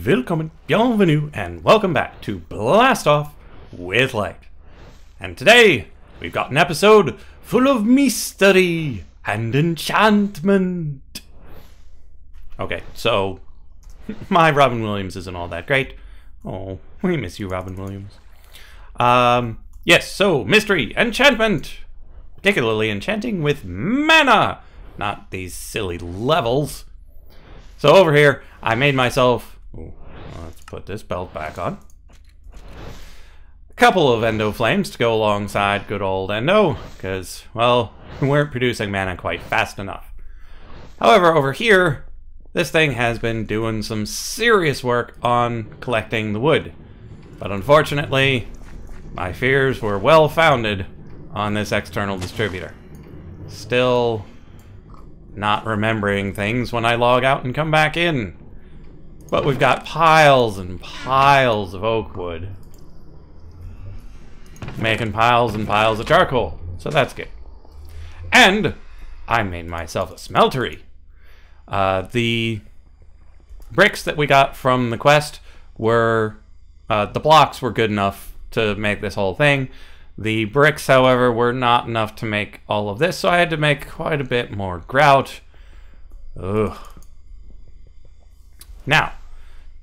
Willkommen, bienvenue, and welcome back to Blast Off with Light. And today, we've got an episode full of mystery and enchantment. Okay, so, my Robin Williams isn't all that great. Oh, we miss you, Robin Williams. Yes, so, mystery, enchantment. Particularly enchanting with mana, not these silly levels. So over here, I made myself, let's put this belt back on, a couple of endo flames to go alongside good old endo, because, well, we weren't producing mana quite fast enough. However, over here, this thing has been doing some serious work on collecting the wood. But unfortunately, my fears were well founded on this external distributor. Still not remembering things when I log out and come back in. But we've got piles and piles of oak wood. Making piles and piles of charcoal. So that's good. And I made myself a smeltery. The bricks that we got from the quest were... the blocks were good enough to make this whole thing. The bricks, however, were not enough to make all of this, so I had to make quite a bit more grout. Ugh. Now,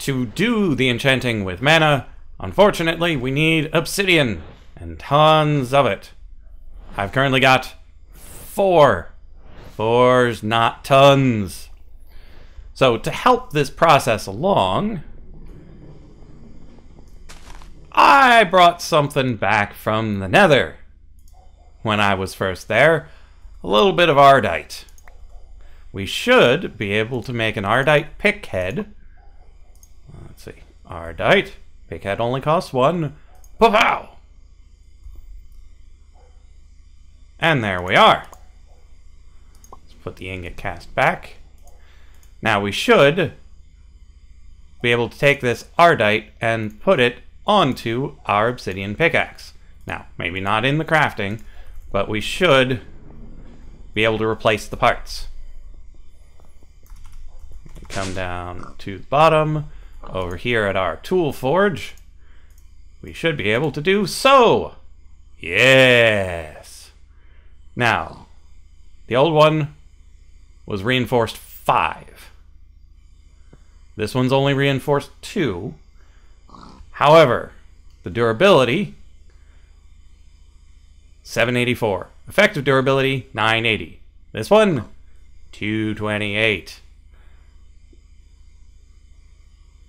to do the enchanting with mana, unfortunately, we need obsidian, and tons of it. I've currently got 4. 4's not tons. So, to help this process along, I brought something back from the Nether when I was first there. A little bit of Ardite. We should be able to make an Ardite pickhead. Let's see. Ardite. Pickhead only costs 1. Pow! And there we are. Let's put the ingot cast back. Now we should be able to take this Ardite and put it onto our obsidian pickaxe. Now, maybe not in the crafting, but we should be able to replace the parts. Come down to the bottom, over here at our tool forge. We should be able to do so. Yes. Now, the old one was reinforced 5. This one's only reinforced 2. However, the durability, 784. Effective durability, 980. This one, 228.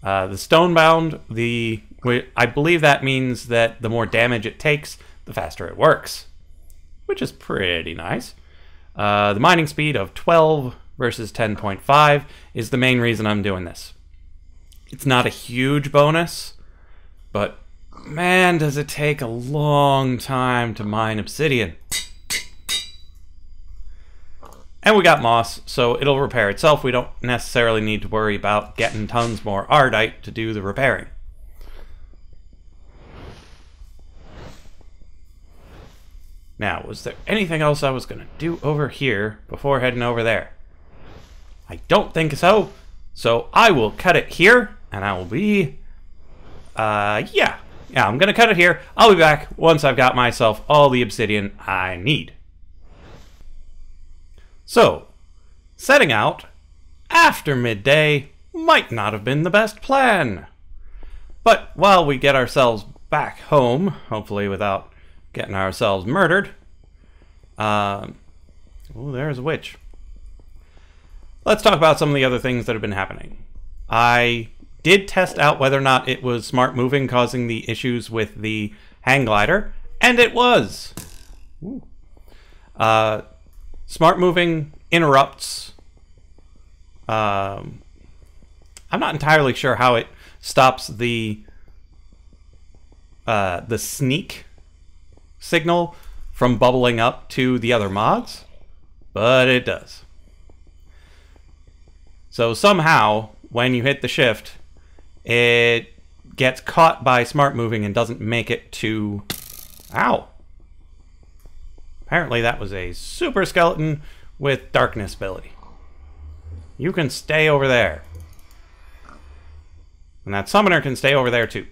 The stonebound, I believe that means that the more damage it takes, the faster it works. Which is pretty nice. The mining speed of 12 versus 10.5 is the main reason I'm doing this. It's not a huge bonus, but man, does it take a long time to mine obsidian. And we got moss, so it'll repair itself. We don't necessarily need to worry about getting tons more Ardite to do the repairing. Now, was there anything else I was going to do over here before heading over there? I don't think so. So I will cut it here, and I will be... Yeah, I'm gonna cut it here. I'll be back once I've got myself all the obsidian I need. So, setting out after midday might not have been the best plan. But while we get ourselves back home, hopefully without getting ourselves murdered. Oh, there's a witch. Let's talk about some of the other things that have been happening. I did test out whether or not it was smart moving causing the issues with the hang glider, and it was. Smart moving interrupts. I'm not entirely sure how it stops the sneak signal from bubbling up to the other mods, but it does. So somehow, when you hit the shift, it gets caught by smart moving and doesn't make it to... Ow! Apparently that was a super skeleton with darkness ability. You can stay over there. And that summoner can stay over there too.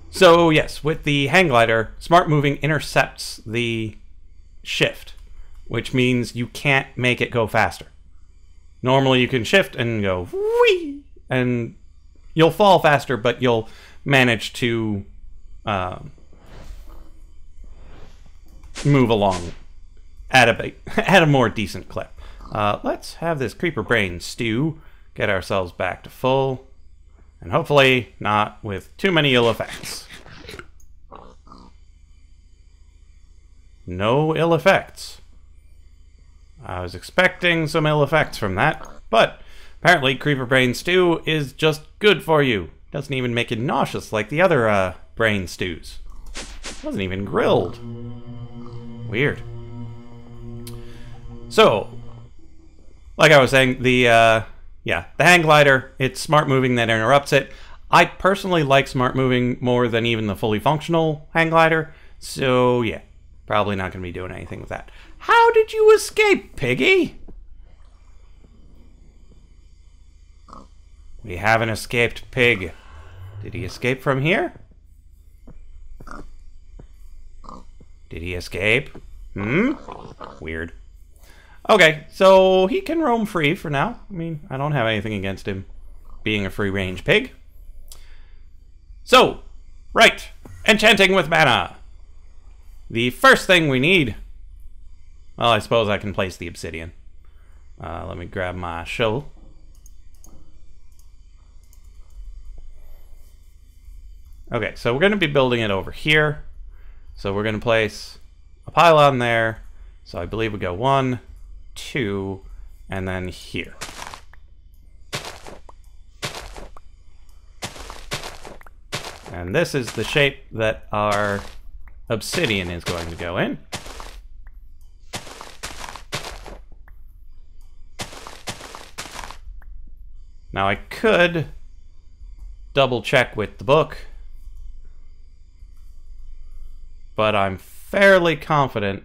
So yes, with the hang glider, smart moving intercepts the shift, which means you can't make it go faster. Normally you can shift and go whee, and you'll fall faster, but you'll manage to move along at a more decent clip. Let's have this creeper brain stew, get ourselves back to full, and hopefully not with too many ill effects. No ill effects. I was expecting some ill effects from that, but apparently creeper brain stew is just good for you. Doesn't even make you nauseous like the other brain stews. Wasn't even grilled. Weird. So, like I was saying, the hang glider, it's smart moving that interrupts it. I personally like smart moving more than even the fully functional hang glider, so yeah, probably not going to be doing anything with that. How did you escape, Piggy? We have an escaped pig. Did he escape from here? Did he escape? Weird. Okay, so he can roam free for now. I mean, I don't have anything against him being a free-range pig. So, right, enchanting with mana. The first thing we need... Well, I suppose I can place the obsidian. Let me grab my shovel. Okay, so we're going to be building it over here. So we're going to place a pylon there. So I believe we go 1, 2, and then here. And this is the shape that our obsidian is going to go in. Now I could double check with the book, but I'm fairly confident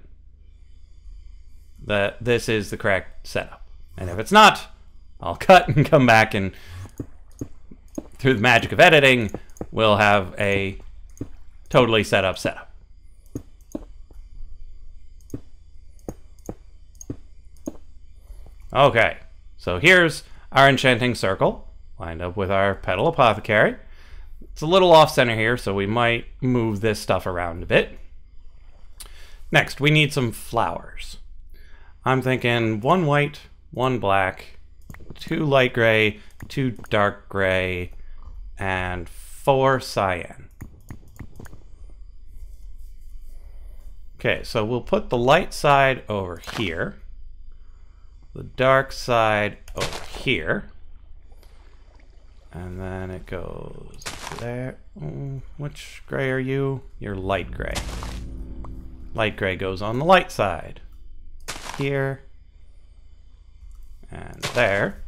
that this is the correct setup. And if it's not, I'll cut and come back, and through the magic of editing, we'll have a totally set up setup. Okay, so here's our enchanting circle, lined up with our petal apothecary. It's a little off center here, so we might move this stuff around a bit. Next, we need some flowers. I'm thinking 1 white, 1 black, 2 light gray, 2 dark gray, and 4 cyan. Okay, so we'll put the light side over here, the dark side over here, and then it goes there. Which gray are you? You're light gray. Light gray goes on the light side. Here. And there.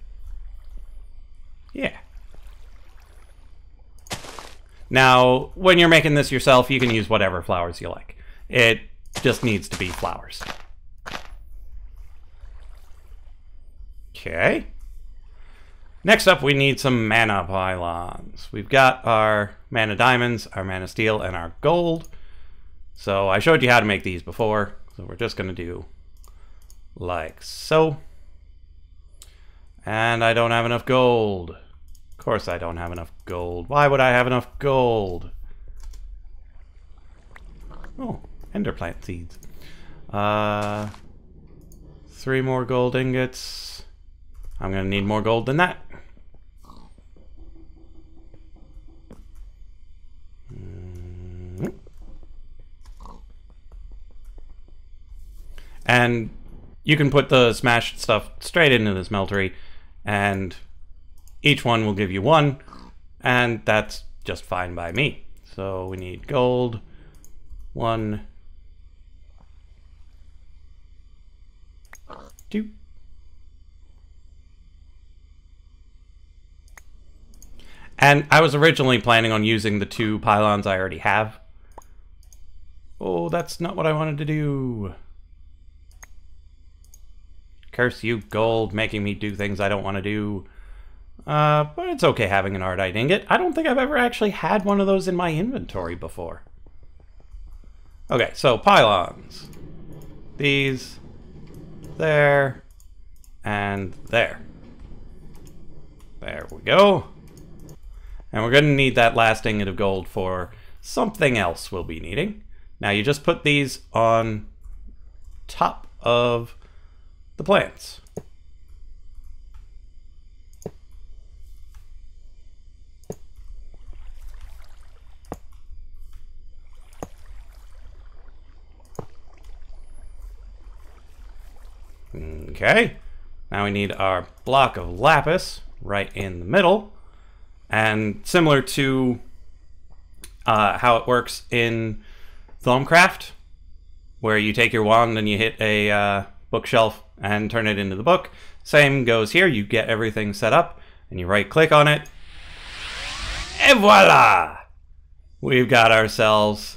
Yeah. Now, when you're making this yourself, you can use whatever flowers you like. It just needs to be flowers. Okay. Next up, we need some mana pylons. We've got our mana diamonds, our mana steel, and our gold. So I showed you how to make these before. So we're just going to do like so. And I don't have enough gold. Of course I don't have enough gold. Why would I have enough gold? Oh, ender plant seeds. 3 more gold ingots. I'm going to need more gold than that. And you can put the smashed stuff straight into the smeltery, and each one will give you 1, and that's just fine by me. So we need gold, 1, 2. And I was originally planning on using the 2 pylons I already have. Oh, that's not what I wanted to do. Curse you, gold, making me do things I don't want to do. But it's okay having an ardite ingot. I don't think I've ever actually had one of those in my inventory before. Okay, so pylons. These, there, and there. There we go. And we're going to need that last ingot of gold for something else we'll be needing. Now you just put these on top of the plants. Okay, now we need our block of lapis right in the middle. And similar to how it works in Thaumcraft, where you take your wand and you hit a bookshelf and turn it into the book, same goes here. You get everything set up and you right click on it, and voila! We've got ourselves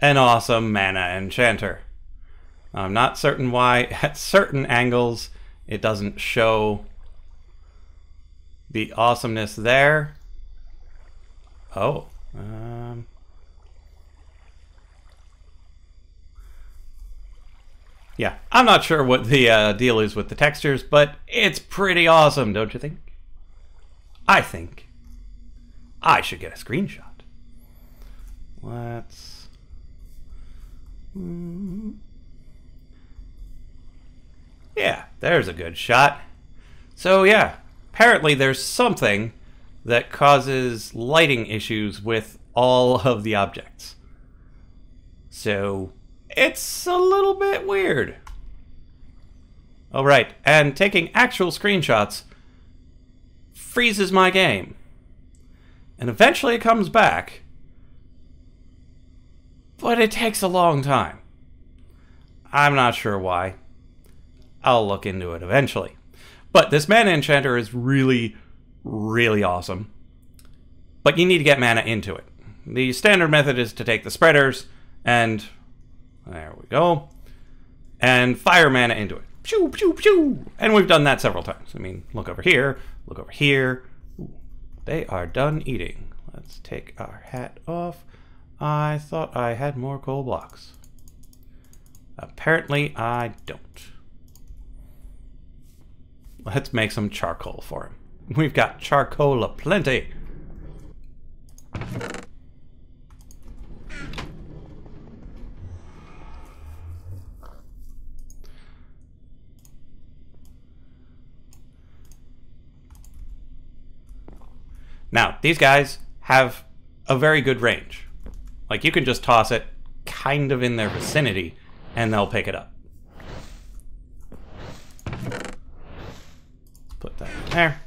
an awesome mana enchanter. I'm not certain why at certain angles it doesn't show the awesomeness there. Oh. Yeah, I'm not sure what the deal is with the textures, but it's pretty awesome, don't you think? I think I should get a screenshot. Let's... Yeah, there's a good shot. So yeah, apparently there's something that causes lighting issues with all of the objects. So it's a little bit weird. Oh right, and taking actual screenshots freezes my game. And eventually it comes back, but it takes a long time. I'm not sure why. I'll look into it eventually. But this mana enchanter is really, really awesome. But you need to get mana into it. The standard method is to take the spreaders and... there we go. And fire mana into it. Pew, pew, pew. And we've done that several times. I mean, look over here. Look over here. Ooh, they are done eating. Let's take our hat off. I thought I had more coal blocks. Apparently I don't. Let's make some charcoal for him. We've got charcoal aplenty. Now, these guys have a very good range. Like, you can just toss it kind of in their vicinity, and they'll pick it up. Put that in there.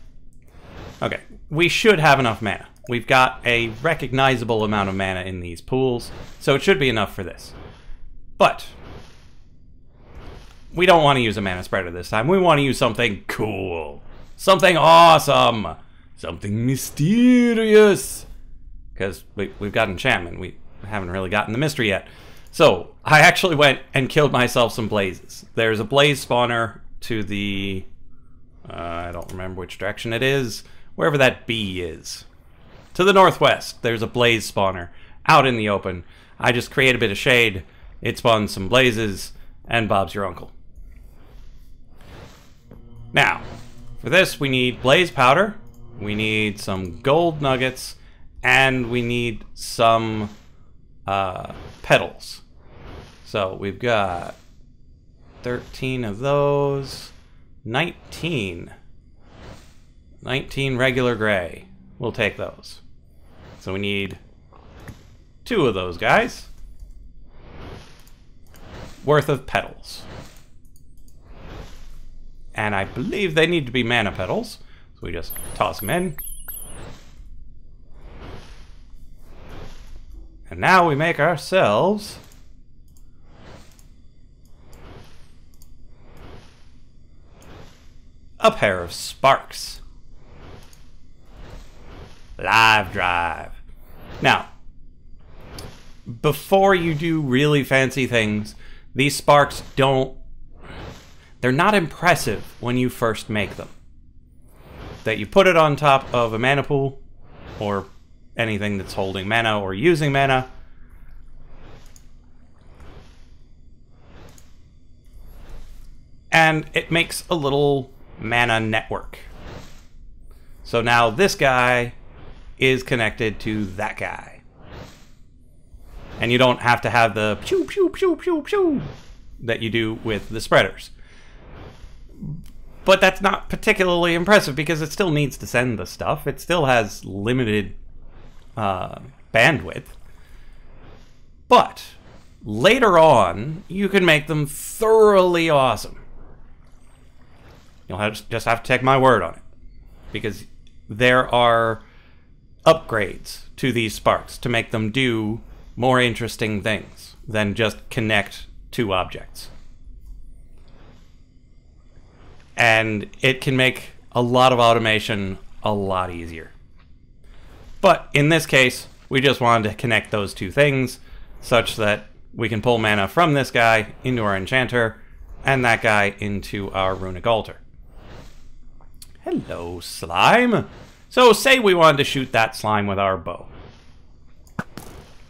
Okay, we should have enough mana. We've got a recognizable amount of mana in these pools, so it should be enough for this. But we don't want to use a mana spreader this time. We want to use something cool. Something awesome. Something mysterious. Because we've got enchantment. We haven't really gotten the mystery yet. So I actually went and killed myself some blazes. There's a blaze spawner to the... I don't remember which direction it is. Wherever that bee is. To the northwest, there's a blaze spawner out in the open. I just create a bit of shade. It spawns some blazes, and Bob's your uncle. Now, for this we need blaze powder, we need some gold nuggets, and we need some petals. So we've got 13 of those, 19 regular gray. We'll take those. So we need 2 of those guys worth of petals. And I believe they need to be mana petals. So we just toss them in. And now we make ourselves a pair of sparks. Live drive. Now, before you do really fancy things, these sparks they're not impressive when you first make them. that you put it on top of a mana pool, or anything that's holding mana or using mana. And it makes a little mana network. So now this guy is connected to that guy. And you don't have to have the pew pew pew pew pew that you do with the spreaders. But that's not particularly impressive because it still needs to send the stuff. It still has limited bandwidth. But later on, you can make them thoroughly awesome. You'll just have to take my word on it. Because there are upgrades to these sparks to make them do more interesting things than just connect two objects. And it can make a lot of automation a lot easier. But in this case, we just wanted to connect those two things such that we can pull mana from this guy into our enchanter and that guy into our runic altar. Hello, slime. So say we wanted to shoot that slime with our bow.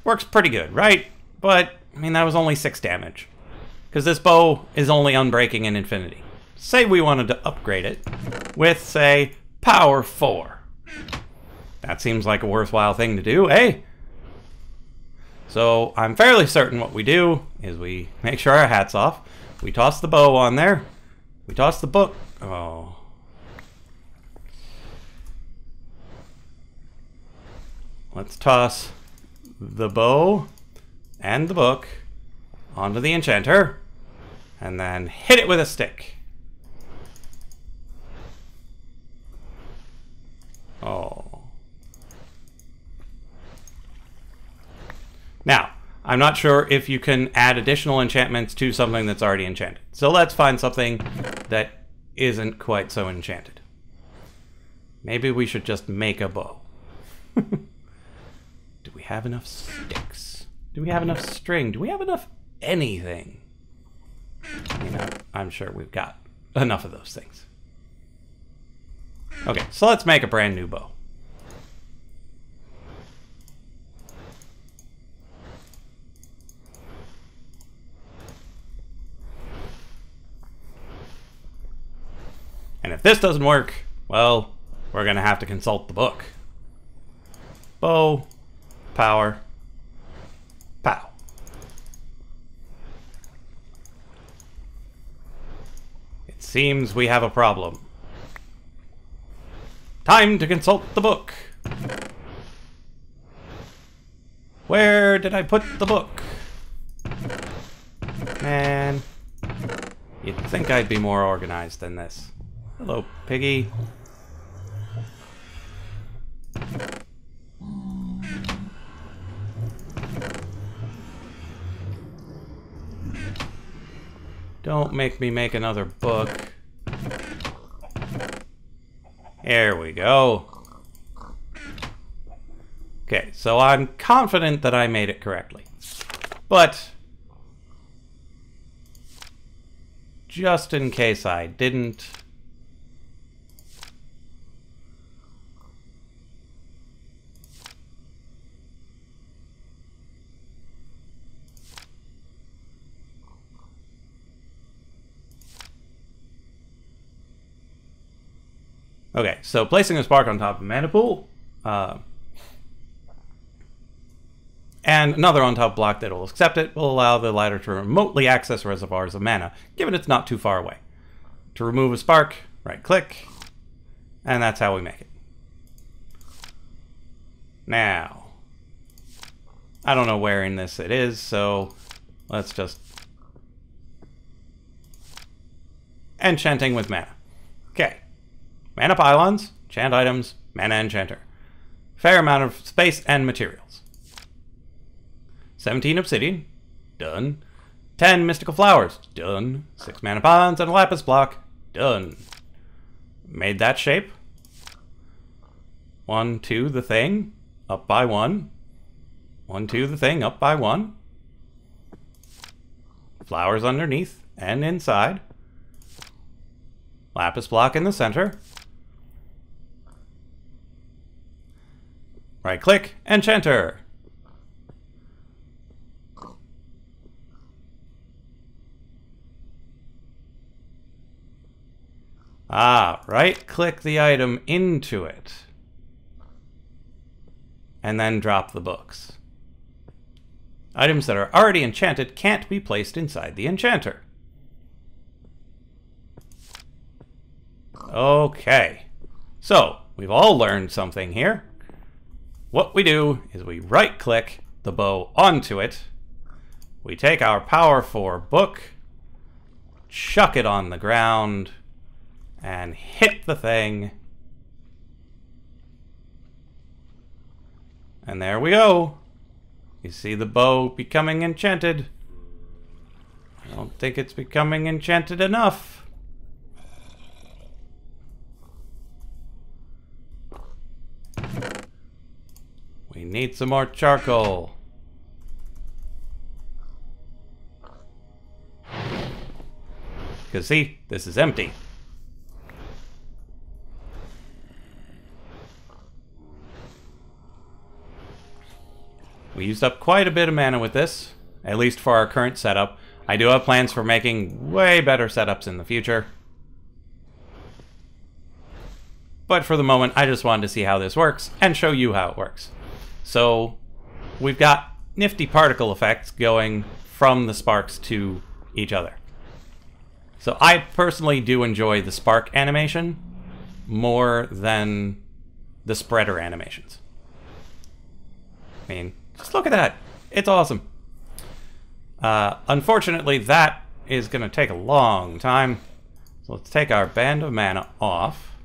Works pretty good, right? But, I mean, that was only 6 damage. Because this bow is only unbreaking in infinity. Say we wanted to upgrade it with, say, power 4. That seems like a worthwhile thing to do, eh? So I'm fairly certain what we do is we make sure our hat's off. We toss the bow on there. We toss the book. Oh. Let's toss the bow and the book onto the enchanter and then hit it with a stick. Oh. Now, I'm not sure if you can add additional enchantments to something that's already enchanted. So let's find something that isn't quite so enchanted. Maybe we should just make a bow. Do we have enough sticks? Do we have enough string? Do we have enough anything? You know, I'm sure we've got enough of those things. Okay, so let's make a brand new bow. And if this doesn't work, well, we're gonna have to consult the book. Bow, power, pow. It seems we have a problem. Time to consult the book. Where did I put the book? Man, you'd think I'd be more organized than this. Hello, piggy. Don't make me make another book. There we go. Okay, so I'm confident that I made it correctly. But just in case I didn't, okay, so placing a spark on top of a mana pool, and another on top block that will accept it will allow the lighter to remotely access reservoirs of mana, given it's not too far away. To remove a spark, right click, and that's how we make it. Now, I don't know where in this it is, so let's just enchanting with mana. Okay. Mana pylons, enchant items, mana enchanter. Fair amount of space and materials. 17 obsidian, done. 10 mystical flowers, done. 6 mana pylons and a lapis block, done. Made that shape. 1, 2, the thing, up by 1. 1, 2, the thing, up by 1. Flowers underneath and inside. Lapis block in the center. Right-click, enchanter. Right-click the item into it. And then drop the books. Items that are already enchanted can't be placed inside the enchanter. Okay. So, we've all learned something here. What we do is we right-click the bow onto it. We take our Power 4 book, chuck it on the ground, and hit the thing. And there we go. You see the bow becoming enchanted. I don't think it's becoming enchanted enough. We need some more charcoal. Because see, this is empty. We used up quite a bit of mana with this, at least for our current setup. I do have plans for making way better setups in the future. But for the moment, I just wanted to see how this works and show you how it works. So we've got nifty particle effects going from the sparks to each other. So I personally do enjoy the spark animation more than the spreader animations. I mean, just look at that. It's awesome. Unfortunately, that is going to take a long time. So let's take our band of mana off.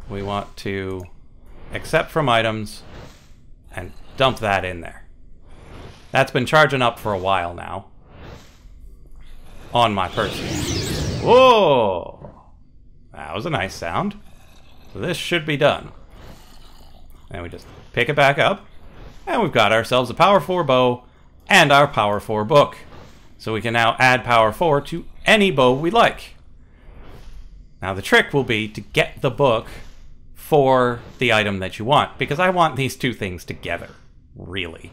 We want to accept from items and dump that in there. That's been charging up for a while now on my person. Whoa! That was a nice sound. So this should be done. And we just pick it back up. And we've got ourselves a Power 4 bow and our Power 4 book. So we can now add Power 4 to any bow we like. Now the trick will be to get the book for the item that you want, because I want these two things together, really.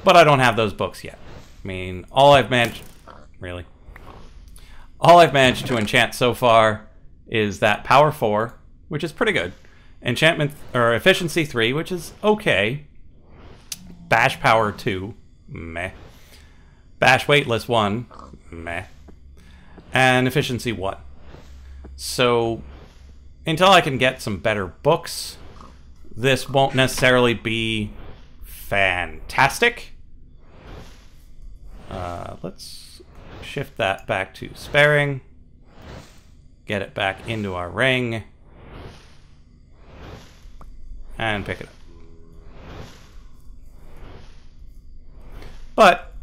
But I don't have those books yet. I mean, all I've managed to enchant so far is that Power 4, which is pretty good. Enchantment, or Efficiency 3, which is okay. Bash Power 2, meh. Bash Weightless 1, meh. And Efficiency 1. So, until I can get some better books, this won't necessarily be fantastic. Let's shift that back to sparing. Get it back into our ring. And pick it up. But,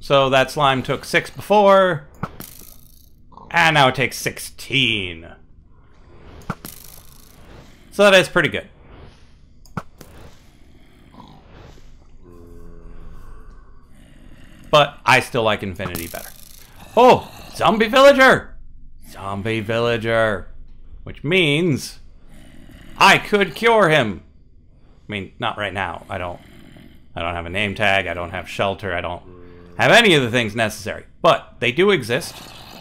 so that slime took 6 before, and now it takes 16. So that is pretty good. But I still like Infinity better. Oh, zombie villager! Zombie villager. Which means I could cure him. I mean, not right now. I don't have a name tag, I don't have shelter, I don't have any of the things necessary. But they do exist.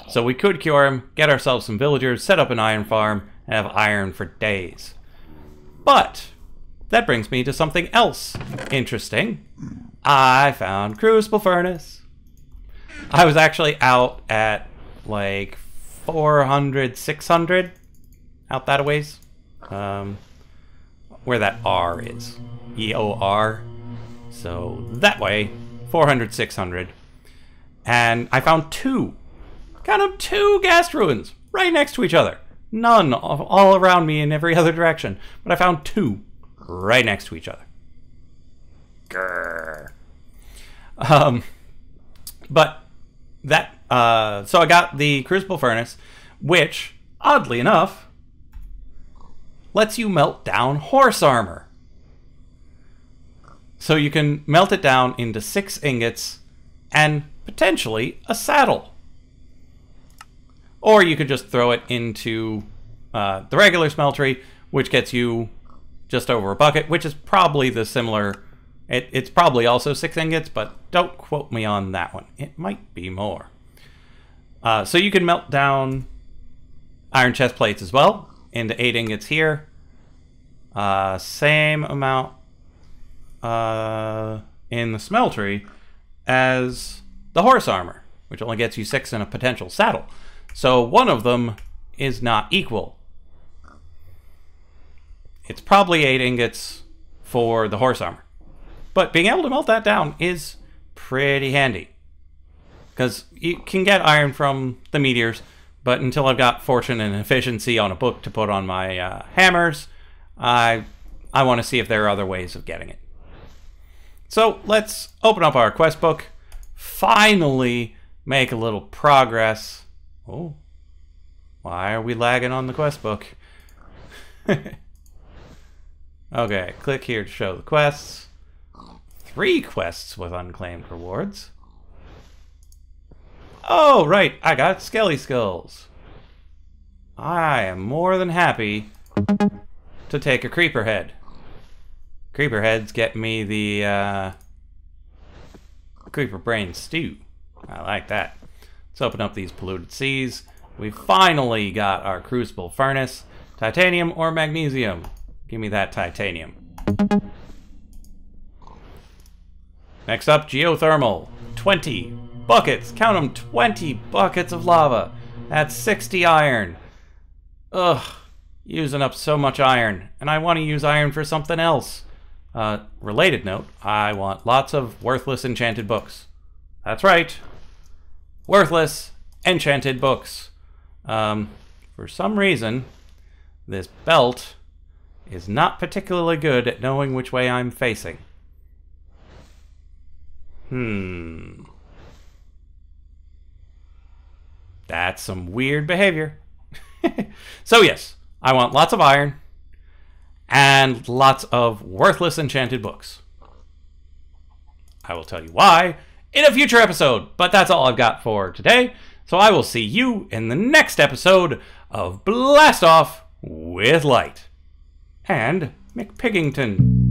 So we could cure him, get ourselves some villagers, set up an iron farm, and have iron for days. But that brings me to something else interesting. I found Crucible Furnace. I was actually out at like 400, 600 out that a ways. Where that R is. E-O-R. So that way, 400, 600. And I found 2. Count them, 2 ghast ruins right next to each other. None all around me in every other direction. But I found 2 right next to each other. Grrr. But that, so I got the Crucible Furnace, which, oddly enough, lets you melt down horse armor. So you can melt it down into 6 ingots and potentially a saddle. Or you could just throw it into the regular smeltery, which gets you just over a bucket, which is probably the similar. It's probably also 6 ingots, but don't quote me on that one. It might be more. So you can melt down iron chest plates as well into 8 ingots here. Same amount in the smeltery as the horse armor, which only gets you 6 in a potential saddle. So one of them is not equal. It's probably 8 ingots for the horse armor. But being able to melt that down is pretty handy. Because you can get iron from the meteors, but until I've got fortune and efficiency on a book to put on my hammers, I want to see if there are other ways of getting it. So let's open up our quest book. Finally make a little progress. Oh, why are we lagging on the quest book? Okay, click here to show the quests. 3 quests with unclaimed rewards. Oh, right, I got Skelly Skulls. I am more than happy to take a creeper head. Creeper heads get me the creeper brain stew. I like that. Let's open up these polluted seas. We finally got our crucible furnace. Titanium or magnesium? Give me that titanium. Next up, geothermal. 20 buckets. Count them, 20 buckets of lava. That's 60 iron. Ugh, using up so much iron. And I want to use iron for something else. Related note, I want lots of worthless enchanted books. That's right. Worthless enchanted books. For some reason, this belt is not particularly good at knowing which way I'm facing. That's some weird behavior. So yes, I want lots of iron and lots of worthless enchanted books. I will tell you why in a future episode, but that's all I've got for today. So I will see you in the next episode of Blast Off with Light and McPiggington.